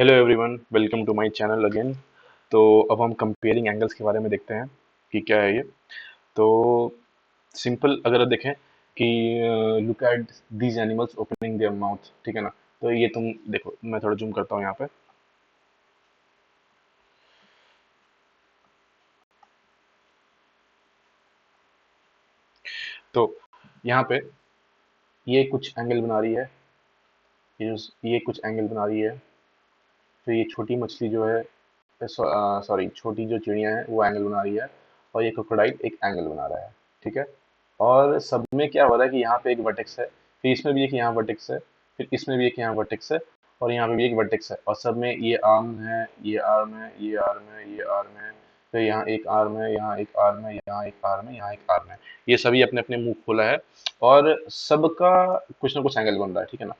Hello everyone, welcome to my channel again. तो अब हम कंपेयरिंग एंगल्स के बारे में देखते हैं कि क्या है ये। तो सिंपल अगर देखें कि look at these animals opening their mouth, ठीक है ना। तो ये तुम देखो, मैं थोड़ा जूम करता हूँ यहाँ पे। तो यहाँ पे ये कुछ एंगल बना रही है, ये कुछ एंगल बना रही है। फिर ये छोटी मछली जो है, सॉरी छोटी जो चिड़िया है वो एंगल बना रही है, और ये क्रोकोडाइल एक एंगल बना रहा है, ठीक है। और सब में क्या हो रहा है कि यहाँ पे एक वर्टेक्स है, फिर इसमें भी एक यहाँ वर्टेक्स है, फिर इसमें भी एक यहाँ वर्टेक्स है, और यहाँ पे भी एक वर्टेक्स है, और सब में ये आर्म है, ये आर्म है, ये आर्म है, ये आर्म है। फिर यहाँ एक आर्म है, यहाँ एक आर्म है, यहाँ एक आर्म है, यहाँ एक आर्म है। ये सभी अपने अपने मुंह खोला है, और सबका कुछ ना कुछ एंगल बन रहा है, ठीक है ना।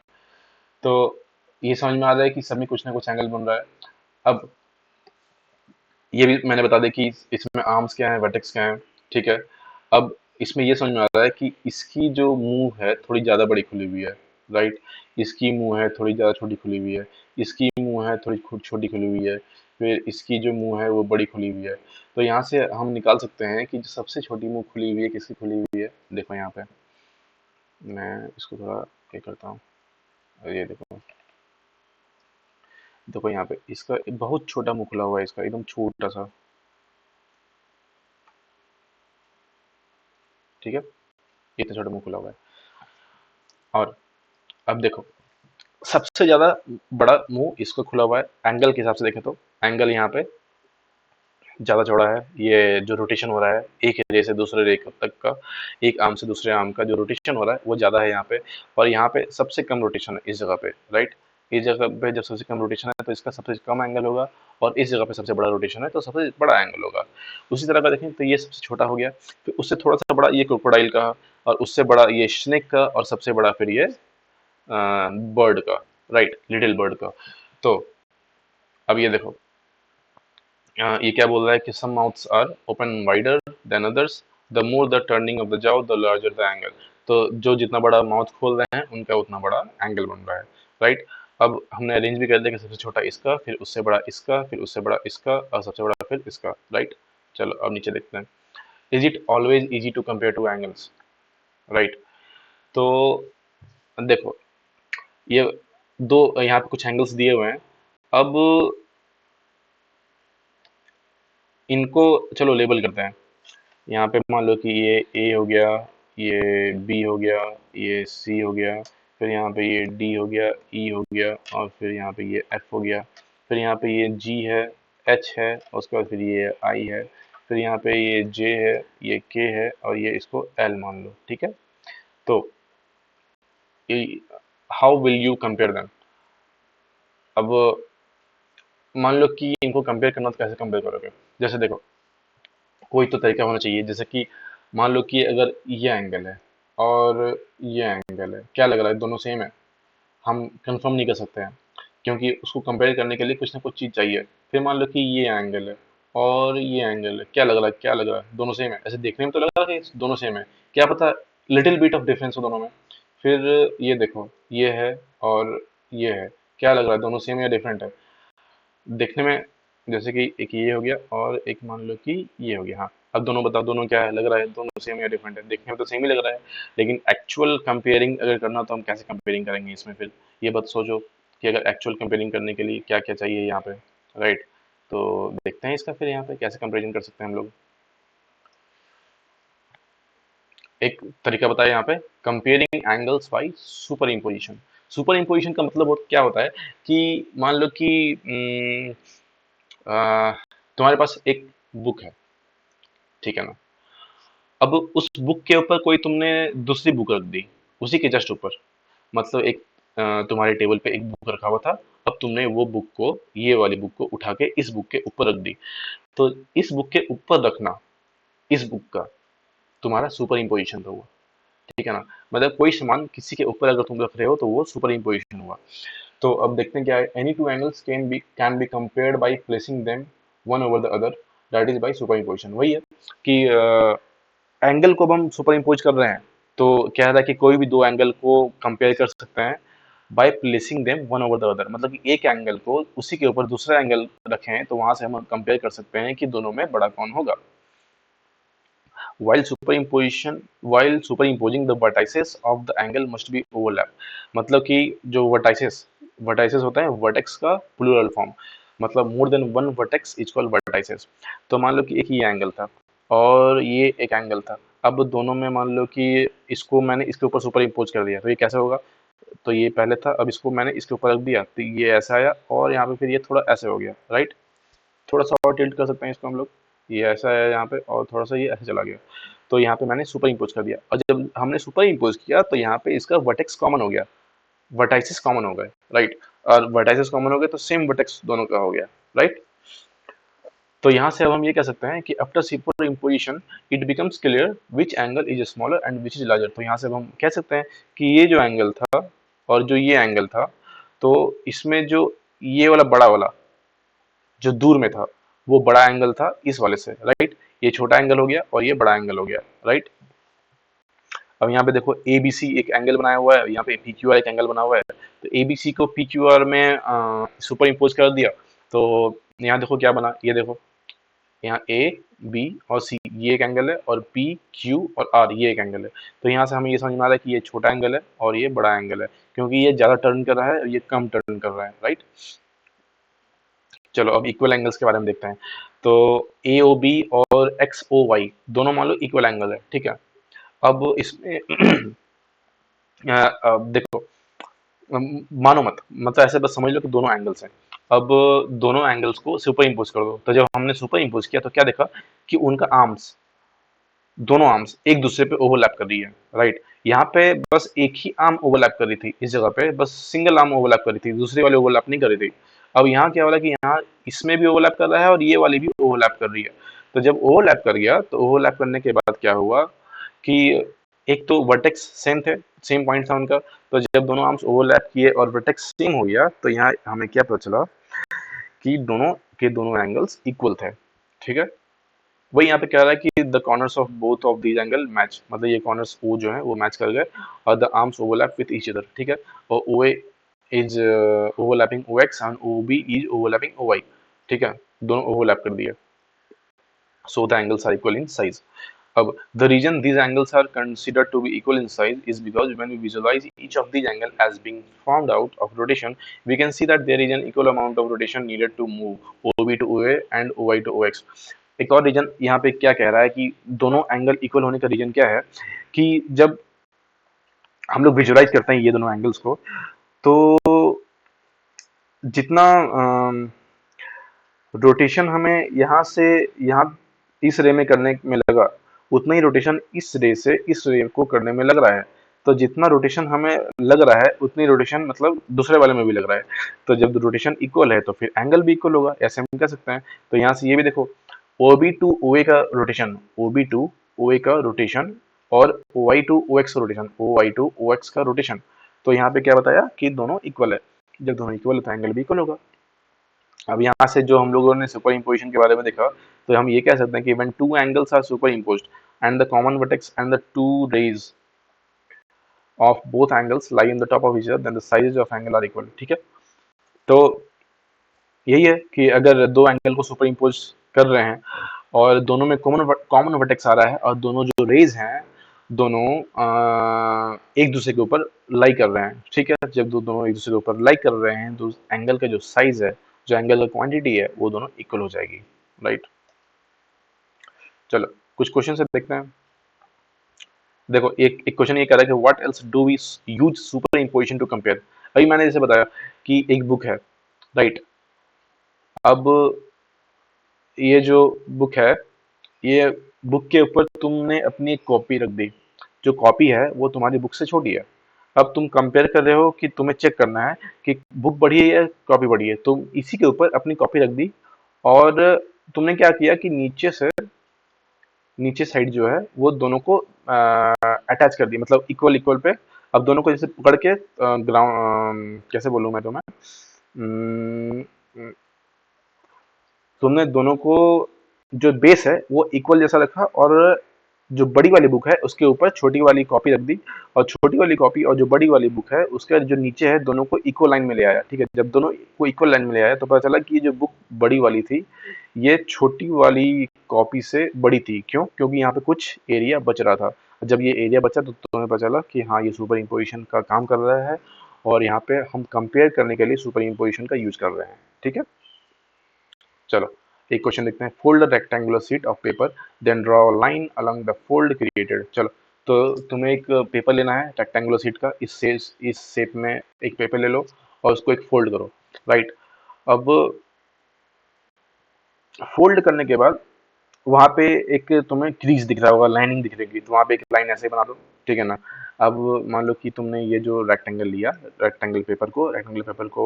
तो ये समझ में आ रहा है कि सब में कुछ ना कुछ एंगल बन रहा है। अब ये भी मैंने बता दिया कि इसमें आर्म्स क्या है, वर्टेक्स क्या है, ठीक है। अब इसमें ये समझ में आ रहा है कि इसकी जो मुंह है थोड़ी ज़्यादा बड़ी खुली हुई है, राइट। इसकी मुंह है थोड़ी ज़्यादा छोटी खुली हुई है, इसकी मुंह है थोड़ी छोटी खुली हुई है, फिर इसकी जो मुंह है वो बड़ी खुली हुई है। तो यहाँ से हम निकाल सकते हैं कि जो सबसे छोटी मुंह खुली हुई है किसकी खुली हुई है। देखो यहाँ पे मैं इसको थोड़ा ये करता हूँ, ये देखो। देखो यहाँ पे इसका बहुत छोटा मुंह खुला हुआ है, इसका एकदम छोटा सा, ठीक है। इतना छोटा मुंह खुला हुआ है। और अब देखो, सबसे ज्यादा बड़ा मुंह इसको खुला हुआ है। एंगल के हिसाब से देखें तो एंगल यहाँ पे ज्यादा चौड़ा है। ये जो रोटेशन हो रहा है एक रे से दूसरे रे तक का, एक आर्म से दूसरे आर्म का जो रोटेशन हो रहा है वो ज्यादा है यहाँ पे। और यहाँ पे सबसे कम रोटेशन है इस जगह पे, राइट। इस जगह पे जब सबसे कम रोटेशन है तो इसका सबसे कम एंगल होगा, और इस जगह पे सबसे बड़ा रोटेशन है तो सबसे बड़ा एंगल होगा। उसी तरह का देखें तो ये सबसे छोटा हो गया, फिर उससे थोड़ा सा बड़ा ये क्रोकोडाइल का, और उससे बड़ा ये स्नेक का, और सबसे बड़ा फिर ये बर्ड का, राइट, लिटिल बर्ड का। तो अब ये देखो, ये क्या बोल रहा है कि some mouths are open wider than others, the more the turning of the jaw the larger the angle. तो जो जितना बड़ा माउथ खोल रहे हैं उनका उतना बड़ा एंगल बन रहा है, राइट। अब हमने अरेंज भी कर दिया कि सबसे छोटा इसका, फिर उससे बड़ा इसका, फिर उससे बड़ा इसका, और सबसे बड़ा फिर इसका, राइट। चलो अब नीचे देखते हैं। Is it always easy to compare two angles, right. तो देखो, ये दो यहाँ पे कुछ एंगल्स दिए हुए हैं। अब इनको चलो लेबल करते हैं। यहाँ पे मान लो कि ये ए हो गया, ये बी हो गया, ये सी हो गया, फिर यहाँ पे ये डी हो गया, ई हो गया, और फिर यहाँ पे ये एफ हो गया, फिर यहाँ पे ये जी है, एच है, और उसके बाद फिर ये आई है, फिर यहाँ पे ये जे है, ये के है, और ये इसको एल मान लो, ठीक है। तो how will you compare them. अब मान लो कि इनको कंपेयर करना, तो कैसे कंपेयर करोगे। जैसे देखो, कोई तो तरीका होना चाहिए। जैसे कि मान लो कि अगर ये एंगल है और ये एंगल है, क्या लग रहा है दोनों सेम है, हम कंफर्म नहीं कर सकते हैं, क्योंकि उसको कंपेयर करने के लिए कुछ ना कुछ चीज़ चाहिए। फिर मान लो कि ये एंगल है और ये एंगल है, क्या लग रहा है, क्या लग रहा है, दोनों सेम है। ऐसे देखने में तो लग रहा है कि दोनों सेम है, क्या पता लिटिल बिट ऑफ डिफरेंस हो दोनों में। फिर ये देखो, ये है और ये है, क्या लग रहा है, दोनों सेम या डिफरेंट है देखने में। जैसे कि एक ये हो गया और एक मान लो कि ये हो गया। हाँ, अब दोनों बताओ, दोनों क्या है, लग रहा है दोनों सेम या डिफरेंट है। देखने में तो सेम ही लग रहा है, लेकिन एक्चुअल कंपेयरिंग अगर करना तो हम कैसे कंपेयरिंग करेंगे इसमें। फिर ये बात सोचो कि अगर एक्चुअल कंपेयरिंग करने के लिए क्या क्या चाहिए यहाँ पे, राइट। तो देखते हैं इसका फिर यहाँ पे कैसे कंपेरिजन कर सकते हैं हम लोग। एक तरीका बताया यहाँ पे, comparing angles by super imposition. Super imposition का मतलब क्या होता है कि मान लो कि तुम्हारे पास एक बुक है, ठीक है ना। अब उस बुक के ऊपर कोई तुमने दूसरी बुक रख दी, उसी के जस्ट ऊपर। मतलब एक तुम्हारे टेबल पे एक बुक रखा हुआ था, अब तुमने वो बुक को, ये वाली बुक को उठा के इस बुक के ऊपर रख दी। तो इस बुक के ऊपर रखना इस बुक का तुम्हारा सुपर इम्पोजिशन था वो, ठीक है ना। मतलब कोई सामान किसी के ऊपर अगर तुम रख रहे हो तो वो सुपर इम्पोजिशन हुआ। तो अब देखते हैं क्या है। Any two angles can be compared by placing them one over the other, that is by super imposition. वही है कि एंगल को अब हम सुपर इम्पोज कर रहे हैं, तो क्या है कि कोई भी दो एंगल को कंपेयर कर सकते हैं by placing them one over the other, मतलब कि एक एंगल को उसी के ऊपर दूसरा एंगल रखें तो वहां से हम कंपेयर कर सकते हैं कि दोनों में बड़ा कौन होगा। while superimposing the vertices of the angle must be overlap, मतलब कि जो वर्टाइसेस होता है वर्टेक्स का प्लूरल फॉर्म, मतलब more than one vertex is called vertices. तो मान लो कि एक ये एंगल था और ये एक एंगल था, अब दोनों में मान लो कि इसको मैंने इसके ऊपर सुपर इम्पोज कर दिया तो ये कैसे होगा। तो ये पहले था, अब इसको मैंने इसके ऊपर रख दिया तो ये ऐसा आया, और यहाँ पे फिर ये थोड़ा ऐसे हो गया, राइट। थोड़ा सा और टिल्ट कर सकते हैं इसको हम लोग, ये ऐसा है यहाँ पे और थोड़ा सा ये ऐसे चला गया। तो यहाँ पे मैंने सुपर इम्पोज कर दिया, और जब हमने सुपर इम्पोज किया तो यहाँ पे इसका वर्टेक्स कॉमन हो गया, वर्टाइसिस कॉमन हो गए, राइट। और वर्टाइसिस कॉमन हो गए तो सेम वर्टेक्स दोनों का हो गया, राइट। तो यहाँ से अब हम ये कह सकते हैं कि after super imposition it becomes clear which angle is smaller and which is larger. तो यहाँ से अब हम कह सकते हैं कि ये जो एंगल था और जो ये एंगल था, तो इसमें जो ये वाला बड़ा वाला जो दूर में था वो बड़ा एंगल था इस वाले से, राइट। ये छोटा एंगल हो गया और ये बड़ा एंगल हो गया, राइट। अब यहाँ पे देखो ए बी सी एक एंगल बनाया हुआ है, यहाँ पे पी क्यू आर एक एंगल बना हुआ है, तो ए बी सी को पी क्यू आर में सुपर इम्पोज कर दिया। तो यहाँ देखो क्या बना, ये देखो यहाँ ए बी और सी ये एक एंगल है, और पी क्यू और आर ये एक एंगल है। तो यहाँ से हमें ये समझ में आ रहा है कि ये छोटा एंगल है और ये बड़ा एंगल है, क्योंकि ये ज्यादा टर्न कर रहा है और ये कम टर्न कर रहा है, राइट। चलो अब इक्वल एंगल्स के बारे में देखते हैं। तो ए ओ बी और एक्स ओ वाई दोनों मान लो इक्वल एंगल है, ठीक है। अब इसमें देखो, मानो मत, मतलब ऐसे बस समझ लो कि दोनों एंगल्स हैं। अब दोनों एंगल्स को सुपर इम्पोज कर दो, तो जब हमने सुपर इम्पोज किया तो क्या देखा कि उनका आर्म्स, दोनों आर्म्स एक दूसरे पे ओवरलैप कर रही है, राइट। यहाँ पे बस एक ही आर्म ओवरलैप कर रही थी, इस जगह पे बस सिंगल आर्म ओवरलैप कर रही थी, दूसरी वाली ओवरलैप नहीं कर रही थी। अब यहाँ क्या हो रहा है कि यहाँ इसमें भी ओवरलैप कर रहा है और ये वाली भी ओवरलैप कर रही है। तो जब ओवरलैप कर गया तो ओवरलैप करने के बाद क्या हुआ कि एक तो वर्टेक्स सेम थे, सेम पॉइंट था उनका। तो जब दोनों आर्म्स ओवरलैप किए और वर्टेक्स सेम हो गया तो यहाँ हमें क्या पता चला कि दोनों के दोनों एंगल्स इक्वल थे, ठीक है। वही यहाँ पे कह रहा है कि the corners of both of these angle match, मतलब ये कॉर्नर्स ओ जो है वो मैच कर गए, और the arms overlap with each other, ठीक है। और O A is overlapping O X and O B is overlapping O Y, ठीक है। दोनों ओवरलैप कर दिए, so the angles are equal in size. The reason these angles are considered to be equal in size is because when we visualize each of these angles as being formed out of rotation, we can see that there is an equal amount of rotation needed to move OB to OA and OY to OX. एक और reason यहाँ पे क्या कह रहा है कि दोनों एंगल इक्वल होने का रीजन क्या है कि जब हम लोग विजुलाइज करते हैं ये दोनों एंगल्स को, तो जितना रोटेशन हमें यहाँ से यहाँ इस रे में करने में लगा, उतना ही रोटेशन इस रे से इस रे को करने में लग रहा है। तो जितना रोटेशन हमें लग रहा है उतनी रोटेशन मतलब दूसरे वाले में भी लग रहा है। तो जब रोटेशन इक्वल है तो फिर एंगल भी इक्वल होगा, ऐसे हम कह सकते हैं। तो यहाँ से ये भी देखो, OB टू OA का रोटेशन, OB टू OA का रोटेशन, और OY टू OX का रोटेशन, OY टू OX का रोटेशन। तो यहाँ पे क्या बताया कि दोनों इक्वल है, जब दोनों इक्वल है तो एंगल भी इक्वल होगा। अब यहाँ से जो हम लोगों ने सुपर इम्पोजिशन के बारे में देखा, तो हम ये कह सकते हैं कि when two angles are superimposed and the common vertex and the two rays of both angles lie in the top of each other then the size of angle are equal, ठीक है। तो यही है कि अगर दो angle को super impose कर रहे हैं और दोनों में कॉमन वर्टेक्स आ रहा है और दोनों जो रेज हैं दोनों एक दूसरे के ऊपर लाई कर रहे हैं, ठीक है। जब दोनों एक दूसरे के ऊपर लाई कर रहे हैं तो एंगल का जो साइज है, जो एंगल का क्वांटिटी है, वो दोनों इक्वल हो जाएगी, राइट। चलो कुछ क्वेश्चन से देखते हैं। देखो एक एक क्वेश्चन ये कह रहा है कि what else do we use superimposition to compare. अभी मैंने जैसे बताया कि एक बुक है, राइट। अब ये जो बुक है, ये बुक के ऊपर तुमने अपनी एक कॉपी रख दी, जो कॉपी है वो तुम्हारी बुक से छोटी है। अब तुम कंपेयर कर रहे हो कि तुम्हें चेक करना है कि बुक बड़ी है या कॉपी बड़ी है, तुम इसी के ऊपर अपनी कॉपी रख दी, और तुमने क्या किया कि नीचे से नीचे साइड जो है वो दोनों को अटैच कर दिया, मतलब इक्वल इक्वल पे। अब दोनों को जैसे पकड़ के ग्राउंड कैसे बोलूँ मैं तुम्हें, अम, तुमने दोनों को जो बेस है वो इक्वल जैसा रखा, और जो बड़ी वाली बुक है उसके ऊपर छोटी वाली कॉपी रख दी, और छोटी वाली कॉपी और जो बड़ी वाली बुक है उसके जो नीचे है दोनों को इक्वल लाइन में ले आया। ठीक है, जब दोनों को इक्वल लाइन में ले आया तो पता चला कि ये जो बुक बड़ी वाली थी ये छोटी वाली कॉपी से बड़ी थी। क्यों? क्योंकि यहाँ पे कुछ एरिया बच रहा था। जब ये एरिया बचा तो तुम्हें पता चला कि हाँ ये सुपर इम्पोजिशन का काम कर रहा है, और यहाँ पे हम कंपेयर करने के लिए सुपर इम्पोजिशन का यूज कर रहे हैं। ठीक है, चलो एक क्वेश्चन देखते हैं। Fold the rectangular sheet of paper then draw line along the fold created. चलो, तो तुम्हें एक पेपर लेना है रेक्टेंगुलर शीट का, इस शेप में एक पेपर ले लो और उसको एक फोल्ड करो। राइट, अब फोल्ड करने के बाद वहां पे एक तुम्हें क्रीज दिख रहा होगा, लाइनिंग दिख रही, तो वहां पे एक लाइन ऐसे बना दो। ठीक है ना। अब मान लो कि तुमने ये जो रेक्टेंगल लिया, रेक्टेंगल पेपर को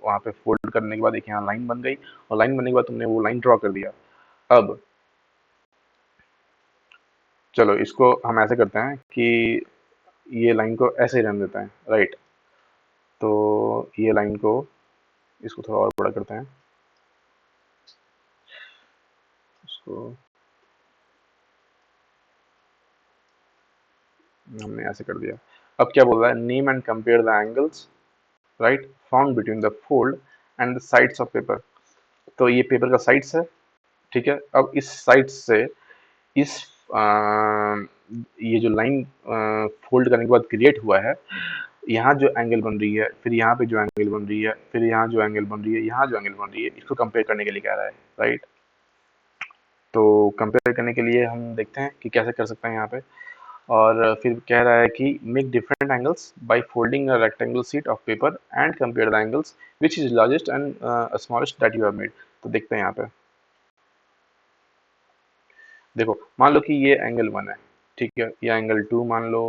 वहां पे फोल्ड करने के बाद एक यहाँ लाइन बन गई, और लाइन बनने के बाद तुमने वो लाइन ड्रॉ कर दिया। अब चलो इसको हम ऐसे करते हैं कि ये लाइन को ऐसे ही रहने देते हैं। राइट, तो ये लाइन को, इसको थोड़ा और बड़ा करते हैं, इसको हमने ऐसे कर दिया। अब क्या बोल रहा है, name and compare the angles right found between the fold and the sides of paper. तो ये पेपर का साइड्स है। ठीक है, अब इस साइड से इस आ, ये जो लाइन फोल्ड करने के बाद क्रिएट हुआ है, यहाँ जो एंगल बन रही है, फिर यहाँ पे जो एंगल बन रही है, फिर यहाँ जो एंगल बन रही है, यहाँ जो एंगल बन रही है, इसको कंपेयर करने के लिए कह रहा है। राइट, तो कंपेयर करने के लिए हम देखते हैं कि कैसे कर सकते हैं यहाँ पे। और फिर कह रहा है कि make different angles by folding a rectangle sheet of paper and compare the angles which is largest and smallest that you have made. तो देखते हैं यहाँ पे, देखो मान लो कि ये एंगल 1 है। ठीक है, ये एंगल 2 मान लो,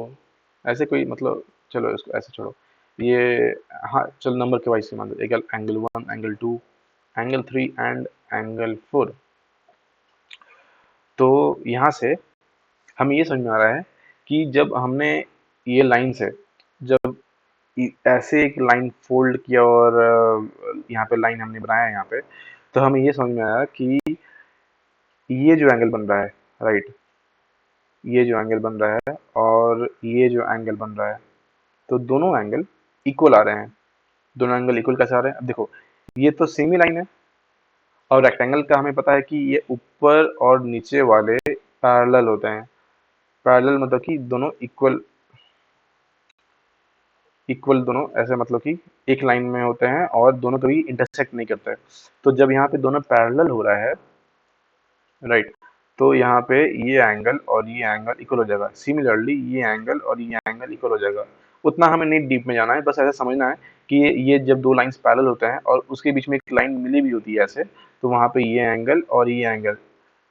ऐसे कोई मतलब, चलो इसको ऐसे छोड़ो ये। हाँ चलो नंबर के वाइज से मान लो, angle 1, angle 2, angle 3 and angle 4। तो यहाँ से हमें ये समझ में आ रहा है कि जब हमने ये लाइन से, जब ऐसे एक लाइन फोल्ड किया और यहाँ पे लाइन हमने बनाया यहाँ पे, तो हमें ये समझ में आया कि ये जो एंगल बन रहा है, राइट, ये जो एंगल बन रहा है और ये जो एंगल बन रहा है, तो दोनों एंगल इक्वल आ रहे हैं। दोनों एंगल इक्वल कैसे आ रहे हैं? अब देखो ये तो सेम ही लाइन है, और रेक्टेंगल का हमें पता है कि ये ऊपर और नीचे वाले पैरेलल होते हैं। पैरेलल मतलब कि दोनों इक्वल, इक्वल दोनों ऐसे मतलब कि एक लाइन में होते हैं और दोनों कभी इंटरसेक्ट नहीं करते। तो जब यहाँ पे दोनों पैरेलल हो रहा है, राइट, तो यहाँ पे ये एंगल और ये एंगल इक्वल हो जाएगा। सिमिलरली ये एंगल और ये एंगल इक्वल हो जाएगा। उतना हमें नहीं डीप में जाना है, बस ऐसा समझना है कि ये जब दो लाइंस पैरेलल होते हैं और उसके बीच में एक लाइन मिली भी होती है ऐसे, तो वहाँ पे ये एंगल और ये एंगल,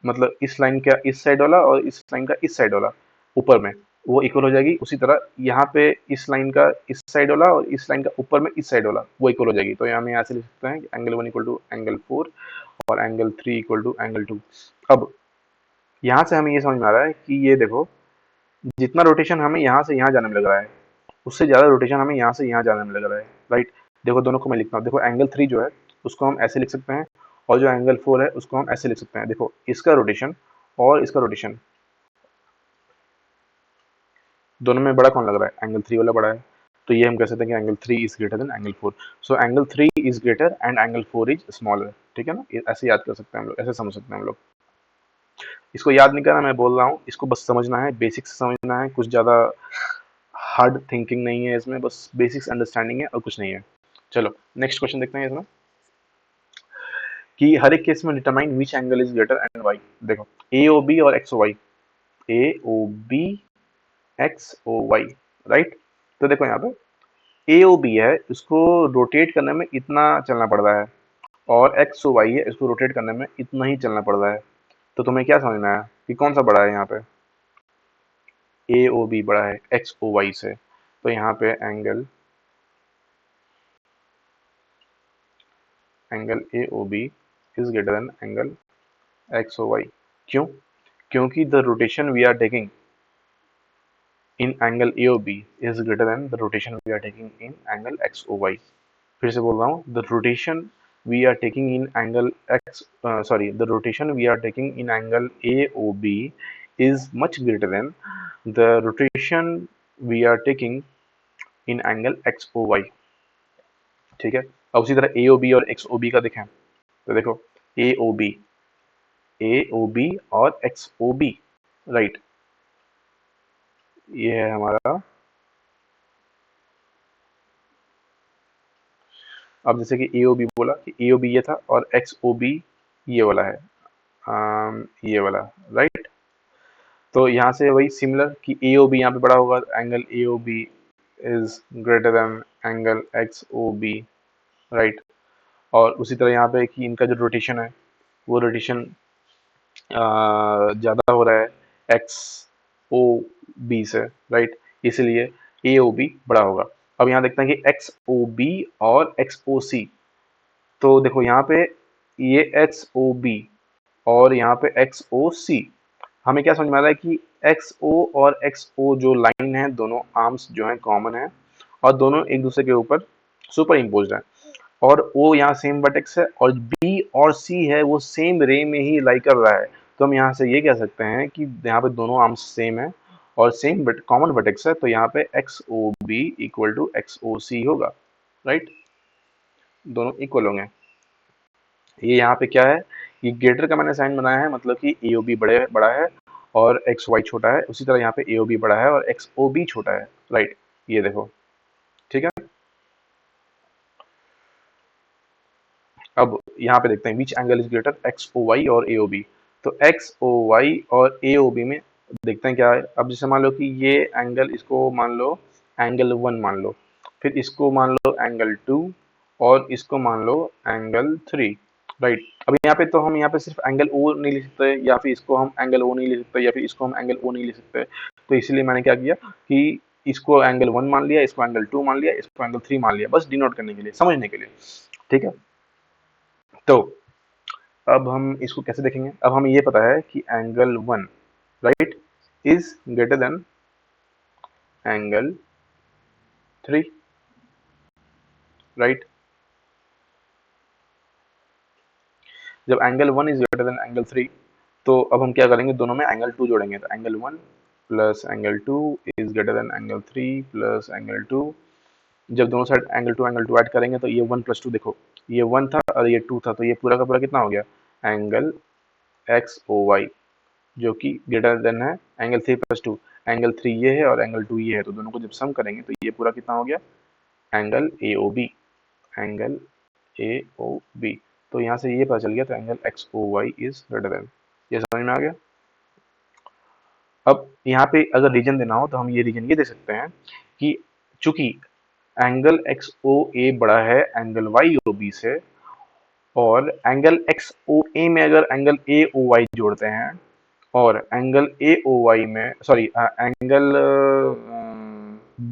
मतलब इस लाइन का इस साइड वाला और इस लाइन का इस साइड वाला ऊपर में, वो इक्वल हो जाएगी। उसी तरह यहाँ पे इस लाइन का इस साइड वाला और इस लाइन का ऊपर में इस साइड वाला वो इक्वल हो जाएगी। तो यहाँ हम यहाँ से लिख सकते हैं कि एंगल 1 इक्वल टू एंगल 4 और एंगल 3 इक्वल टू एंगल 2। अब यहाँ से हमें ये समझ में आ रहा है कि ये देखो, जितना रोटेशन हमें यहाँ से यहाँ जाने में लग रहा है, उससे ज़्यादा रोटेशन हमें यहाँ से यहाँ जाने में लग रहा है। राइट, देखो दोनों को मैं लिखता हूँ। देखो एंगल 3 जो है उसको हम ऐसे लिख सकते हैं, और जो एंगल 4 है उसको हम ऐसे लिख सकते हैं। देखो इसका रोटेशन और इसका रोटेशन, दोनों में बड़ा कौन लग रहा है? एंगल 3 वाला बड़ा है। तो ये हम कह सकते हैं कि angle 3 is greater than angle 4। So angle 3 is greater and angle 4 is smaller. ठीक है ना, ऐसे याद कर सकते हैं हम लोग, ऐसे समझ सकते हैं हम लोग। इसको याद नहीं करना, मैं बोल रहा हूँ, इसको बस समझना है, बेसिक्स समझना है, कुछ ज़्यादा हार्ड थिंकिंग नहीं है इसमें, बस बेसिक्स अंडरस्टैंडिंग है और कुछ नहीं है। चलो नेक्स्ट क्वेश्चन देखते हैं इसमें, कि हर एक केस में determine which angle is greater and why. देखो ए ओ बी और X O Y, A O B X O Y, right. तो देखो यहाँ पे ए ओ बी है, इसको रोटेट करने में इतना चलना पड़ रहा है, और एक्स ओ वाई है, इसको रोटेट करने में इतना ही चलना पड़ रहा है। तो तुम्हें क्या समझना है कि कौन सा बड़ा है यहाँ पे? ए ओ बी बड़ा है एक्स ओ वाई से। तो यहाँ पे angle angle A O B is greater than angle X O Y. क्यों? क्योंकि the rotation we are taking in angle A O B is greater than the rotation we are taking in angle X O Y. फिर से बोल रहा हूँ, the rotation we are taking in angle X, sorry, the rotation we are taking in angle A O B is much greater than the rotation we are taking in angle XOY। ठीक है। अब उसी तरह AOB और XOB का देखें तो देखो AOB AOB और XOB, राइट, ये है हमारा। अब जैसे कि AOB बोला कि AOB ये था और XOB ये वाला है, ये वाला, राइट। तो यहाँ से वही सिमिलर कि AOB यहाँ पे बड़ा होगा, angle AOB is greater than angle XOB, right. और उसी तरह यहाँ पे कि इनका जो रोटेशन है वो रोटेशन ज़्यादा हो रहा है XOB से, राइट, इसलिए AOB बड़ा होगा। अब यहाँ देखते हैं कि XOB और XOC, तो देखो यहाँ पे ये XOB और यहाँ पे XOC, हमें क्या समझ में आ रहा है कि XO और XO जो लाइन है दोनों आर्म्स जो हैं कॉमन है और दोनों एक दूसरे के ऊपर सुपर इम्पोज्ड है, और O यहाँ सेम वर्टेक्स है और B और C है वो सेम रे में ही लाई कर रहा है। तो हम यहाँ से ये कह सकते हैं कि यहाँ पे दोनों आर्म्स सेम है और सेम कॉमन वर्टेक्स है, तो यहाँ पे XOB इक्वल टू XOC होगा, राइट, दोनों इक्वल होंगे। ये यहाँ पे क्या है, ये ग्रेटर का मैंने साइन बनाया है, मतलब कि AOB बड़ा है और XY छोटा है। उसी तरह यहाँ पे AOB बड़ा है और XOB छोटा है, राइट, ये देखो, ठीक है। अब यहाँ पे देखते हैं विच एंगल इज ग्रेटर, XOY और AOB। तो XOY और AOB में देखते हैं क्या है। अब जैसे मान लो कि ये एंगल, इसको मान लो एंगल 1 मान लो, फिर इसको मान लो एंगल 2 और इसको मान लो एंगल 3, राइट। अब यहाँ पे तो हम यहाँ पे सिर्फ एंगल O नहीं ले सकते, या फिर इसको हम एंगल O नहीं ले सकते, या फिर इसको हम एंगल O नहीं ले सकते। तो इसलिए मैंने क्या किया कि इसको एंगल 1 मान लिया, इसको एंगल 2 मान लिया, इसको एंगल 3 मान लिया, बस डिनोट करने के लिए, समझने के लिए, ठीक है। तो अब हम इसको कैसे देखेंगे, अब हमें ये पता है कि angle 1, right, is greater than angle 3, right. जब angle 1 is greater than angle 3, तो अब हम क्या करेंगे, दोनों में एंगल 2 जोड़ेंगे, तो angle 1 plus angle 2 is greater than angle 3 plus angle 2। जब दोनों साइड एंगल 2 ऐड करेंगे तो ये 1 प्लस 2, देखो ये 1 था और ये 2 था, तो ये पूरा का पूरा कितना हो गया, एंगल XOY, जो कि ग्रेटर देन है एंगल 3 प्लस 2। एंगल 3 ये है और एंगल 2 ये है, तो दोनों को जब सम करेंगे तो ये पूरा कितना हो गया, एंगल AOB, एंगल AOB। तो यहाँ से ये पता चल गया, तो angle XOY is greater then, ये समझ में आ गया। अब यहाँ पे अगर रीजन देना हो तो हम ये रीजन ये दे सकते हैं कि चूंकि एंगल XOA बड़ा है एंगल YOB से, और एंगल XOA में अगर एंगल AOY जोड़ते हैं और एंगल AOY में, सॉरी, एंगल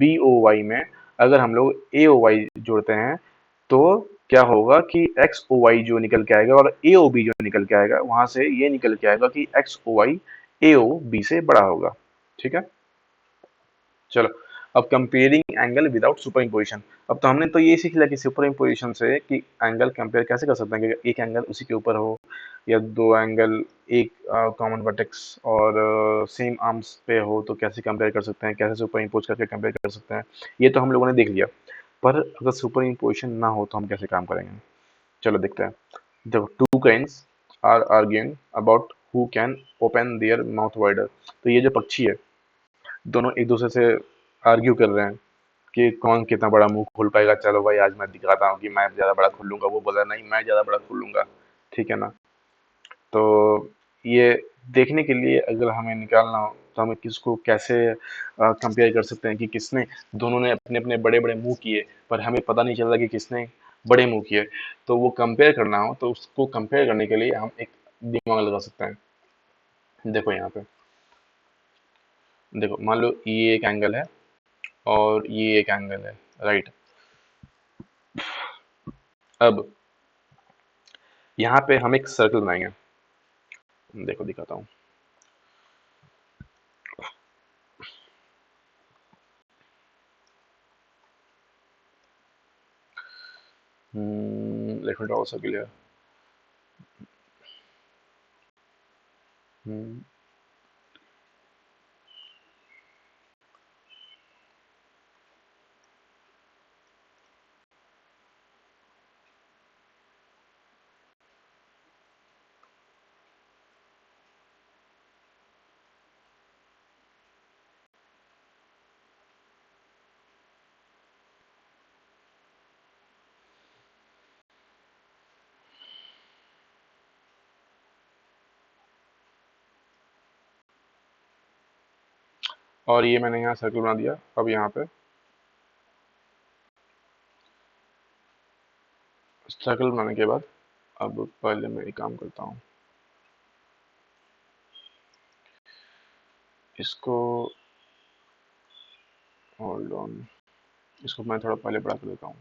BOY में अगर हम लोग AOY जोड़ते हैं, तो क्या होगा कि XOY जो निकल के आएगा और AOB जो निकल के आएगा, वहां से ये निकल के आएगा कि XOY AOB से बड़ा होगा, ठीक है। चलो, अब comparing angle without super imposition. अब तो हमने तो ये सीख लिया कि सुपर इम्पोजिशन से कि एंगल कंपेयर कैसे कर सकते हैं, कि एक एंगल उसी के ऊपर हो या दो एंगल एक कॉमन वर्टेक्स और सेम आर्म्स पे हो, तो कैसे कंपेयर कर सकते हैं, कैसे सुपर इम्पोज करके कंपेयर कर सकते हैं, ये तो हम लोगों ने देख लिया। पर अगर सुपर इम्पोजिशन ना हो तो हम कैसे काम करेंगे, चलो देखते हैं। देखो, two kings are arguing about who can open their mouth wider. तो ये जो पक्षी है दोनों एक दूसरे से आर्ग्यू कर रहे हैं कि कौन कितना बड़ा मुंह खोल पाएगा। चलो भाई, आज मैं दिखाता हूँ कि मैं ज़्यादा बड़ा खोलूंगा। वो बोला नहीं, मैं ज़्यादा बड़ा खोलूंगा, ठीक है ना। तो ये देखने के लिए अगर हमें निकालना हो तो हमें किसको कैसे कंपेयर कर सकते हैं कि किसने, दोनों ने अपने अपने बड़े बड़े मुंह किए पर हमें पता नहीं चलता कि किसने बड़े मुंह किए। तो वो कंपेयर करना हो तो उसको कंपेयर करने के लिए हम एक दिमाग लगा सकते हैं। देखो यहाँ पे, देखो मान लो ये एक एंगल है और ये एक एंगल है, राइट। अब यहाँ पे हम एक सर्कल बनाएंगे, देखो दिखाता हूँ। Let me draw circle here. और ये मैंने यहाँ सर्कल बना दिया। अब यहाँ पे सर्कल बनाने के बाद अब पहले मैं एक काम करता हूँ, इसको होल्ड ऑन, इसको मैं थोड़ा पहले बड़ा कर देता हूँ।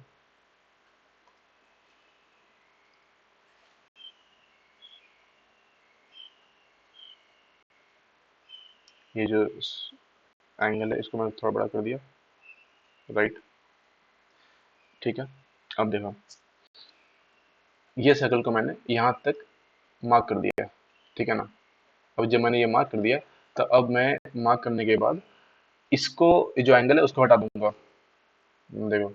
ये जो एंगल है इसको मैं थोड़ा बड़ा कर दिया, राइट, ठीक है। अब देखो ये सर्कल को मैंने यहाँ तक मार्क कर दिया है, ठीक है ना। अब जब मैंने ये मार्क कर दिया तो अब मैं मार्क करने के बाद इसको, जो एंगल है उसको हटा दूंगा। देखो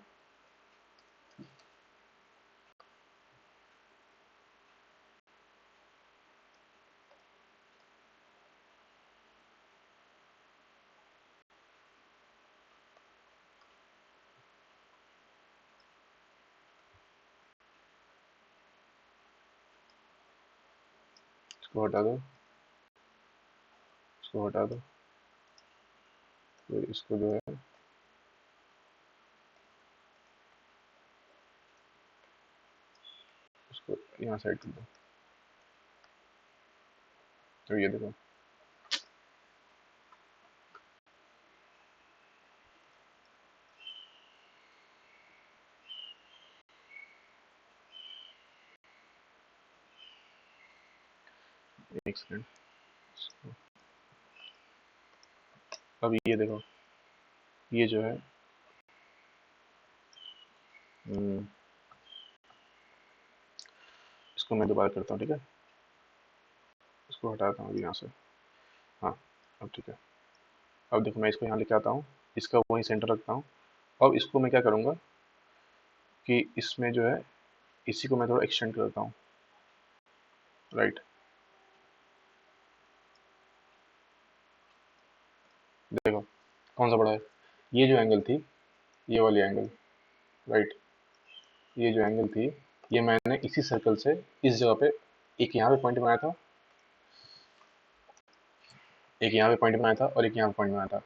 इसको हटा दो, इसको हटा दो, फिर इसको जो है उसको यहाँ साइड कर दो। तो ये देखो एक सेकंड, अब ये देखो ये जो है हम्म, इसको मैं दोबारा करता हूँ, ठीक है। इसको हटाता हूँ अभी यहाँ से। हाँ, अब ठीक है। अब देखो मैं इसको यहाँ लेके आता हूँ, इसका वहीं सेंटर रखता हूँ। अब इसको मैं क्या करूँगा कि इसमें जो है इसी को मैं थोड़ा एक्सटेंड करता हूँ, राइट। देखो कौन सा बड़ा है, ये जो एंगल थी, ये वाली एंगल, राइट। ये जो एंगल थी ये मैंने इसी सर्कल से इस जगह पे एक यहाँ पे पॉइंट बनाया था, एक यहाँ पे पॉइंट बनाया था और एक यहाँ पे पॉइंट बनाया था।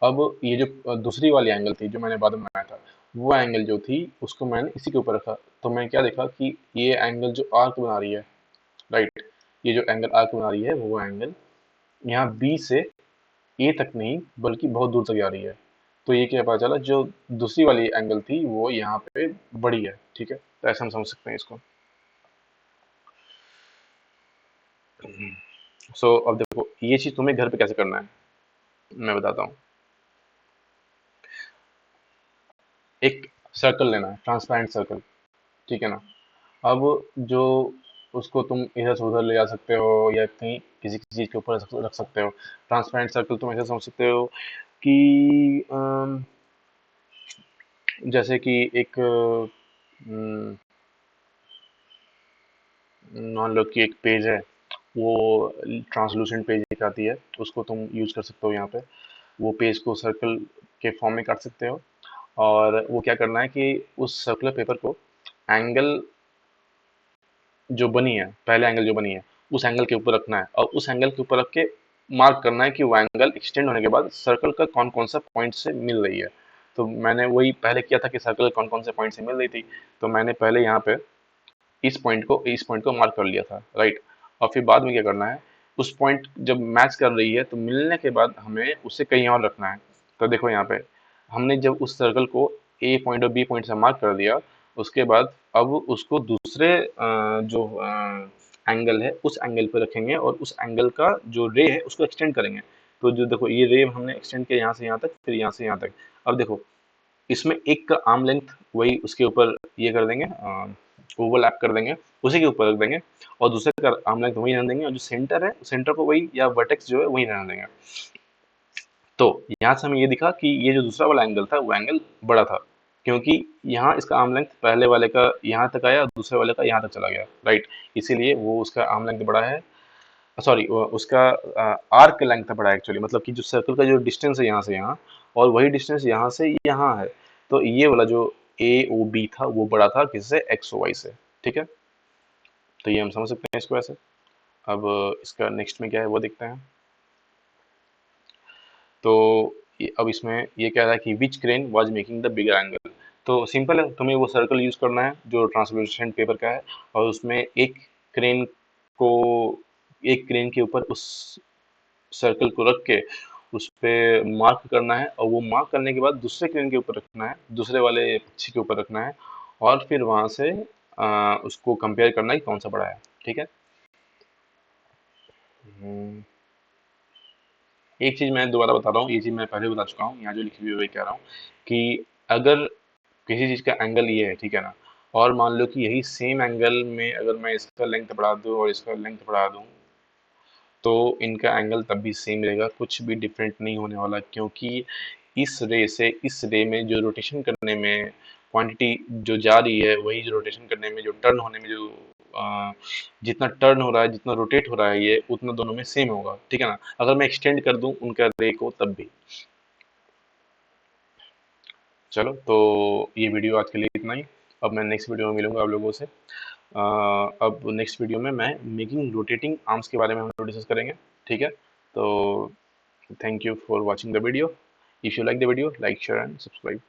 अब ये जो दूसरी वाली एंगल थी जो मैंने बाद में बनाया था, वो एंगल जो थी उसको मैंने इसी के ऊपर रखा। तो मैं क्या देखा कि ये एंगल जो आर्क बना रही है, राइट, ये जो एंगल आर्क बना रही है वो एंगल यहाँ बी से ए तक नहीं बल्कि बहुत दूर तक जा रही है। तो ये क्या पता चला, जो दूसरी वाली एंगल थी वो यहाँ पे बड़ी है, ठीक है। तो ऐसा हम समझ सकते हैं इसको। अब देखो ये चीज तुम्हें घर पे कैसे करना है मैं बताता हूँ। एक सर्कल लेना है, ट्रांसपेरेंट सर्कल, ठीक है ना। अब जो उसको तुम इधर से उधर ले जा सकते हो या कहीं किसी किसी चीज के ऊपर रख सकते हो। ट्रांसपेरेंट सर्कल तुम ऐसे समझ सकते हो कि जैसे कि एक मान लो कि एक पेज है, वो ट्रांसलूसेंट पेज दिखाती है, उसको तुम यूज कर सकते हो यहाँ पे। वो पेज को सर्कल के फॉर्म में काट सकते हो। और वो क्या करना है कि उस सर्कुलर पेपर को एंगल जो बनी है, पहले एंगल जो बनी है उस एंगल के ऊपर रखना है और उस एंगल के ऊपर रख के मार्क करना है कि वो एंगल एक्सटेंड होने के बाद सर्कल का कौन कौन सा पॉइंट से मिल रही है। तो मैंने वही पहले किया था कि सर्कल कौन कौन से पॉइंट से मिल रही थी। तो मैंने पहले यहाँ पे इस पॉइंट को मार्क कर लिया था, राइट। और फिर बाद में क्या करना है, उस पॉइंट जब मैच कर रही है तो मिलने के बाद हमें उसे कहीं और रखना है। तो देखो यहाँ पे हमने जब उस सर्कल को ए पॉइंट और बी पॉइंट से मार्क कर दिया, उसके बाद अब उसको दूसरे जो एंगल है उस एंगल पे रखेंगे और उस एंगल का जो रे है उसको एक्सटेंड करेंगे। तो जो देखो ये रे हमने एक्सटेंड किया यहाँ से यहाँ तक, फिर यहाँ से यहाँ तक। अब देखो इसमें एक का आर्म लेंथ वही उसके ऊपर ये कर देंगे, ओवरलैप कर देंगे, उसी के ऊपर रख देंगे। और दूसरे का आर्म लेंथ वही रहने देंगे और जो सेंटर है सेंटर को वही या वर्टेक्स जो है वही रहने देंगे। तो यहाँ से हमें ये दिखा कि ये जो दूसरा वाला एंगल था वो एंगल बड़ा था, क्योंकि यहाँ इसका आर्म लेंथ पहले वाले का यहाँ तक आया, दूसरे वाले का यहाँ तक चला गया, राइट। इसीलिए वो उसका आर्म लेंथ बड़ा है, सॉरी उसका आर्क लेंथ बड़ा है एक्चुअली, मतलब कि जो सर्कल का जो डिस्टेंस है यहाँ से यहाँ और वही डिस्टेंस यहाँ से यहाँ है। तो ये वाला जो ए ओ बी था वो बड़ा था किससे, एक्स ओ वाई से, ठीक है। तो ये हम समझ सकते हैं इसको ऐसे। अब इसका नेक्स्ट में क्या है वो देखते हैं। तो अब इसमें ये कह रहा है कि which crane was making the bigger angle. तो सिंपल है, तुम्हें वो सर्कल यूज करना है जो ट्रांसलूसेंट पेपर का है, और उसमें क्रेन को एक क्रेन के ऊपर उस सर्कल को रख के उस पे मार्क करना है, और वो मार्क करने के बाद दूसरे क्रेन के ऊपर रखना है, दूसरे वाले पक्षी के ऊपर रखना है, और फिर वहां से उसको कंपेयर करना है कि कौन सा बड़ा है। ठीक है। हम्म, एक चीज मैं दोबारा बता रहा हूँ, ये चीज मैं पहले बता चुका हूँ, यहाँ जो लिखी हुई है वही कह रहा हूँ कि अगर किसी चीज का एंगल ये है, ठीक है ना, और मान लो कि यही सेम एंगल में अगर मैं इसका लेंथ बढ़ा दूं और इसका लेंथ बढ़ा दूं, तो इनका एंगल तब भी सेम रहेगा, कुछ भी डिफरेंट नहीं होने वाला, क्योंकि इस रे से इस रे में जो रोटेशन करने में क्वांटिटी जो जा रही है, वही जो रोटेशन करने में जो टर्न होने में जो जितना टर्न हो रहा है, जितना रोटेट हो रहा है, ये उतना दोनों में सेम होगा। ठीक है ना, अगर मैं एक्सटेंड कर दूं उनका रे को तब भी। चलो, तो ये वीडियो आज के लिए इतना ही। अब मैं नेक्स्ट वीडियो में मिलूंगा आप लोगों से। अब नेक्स्ट वीडियो में मैं मेकिंग रोटेटिंग आर्म्स के बारे में हम लोग डिस्कस करेंगे। ठीक है। तो thank you for watching the video. If you like the video, like, share and subscribe.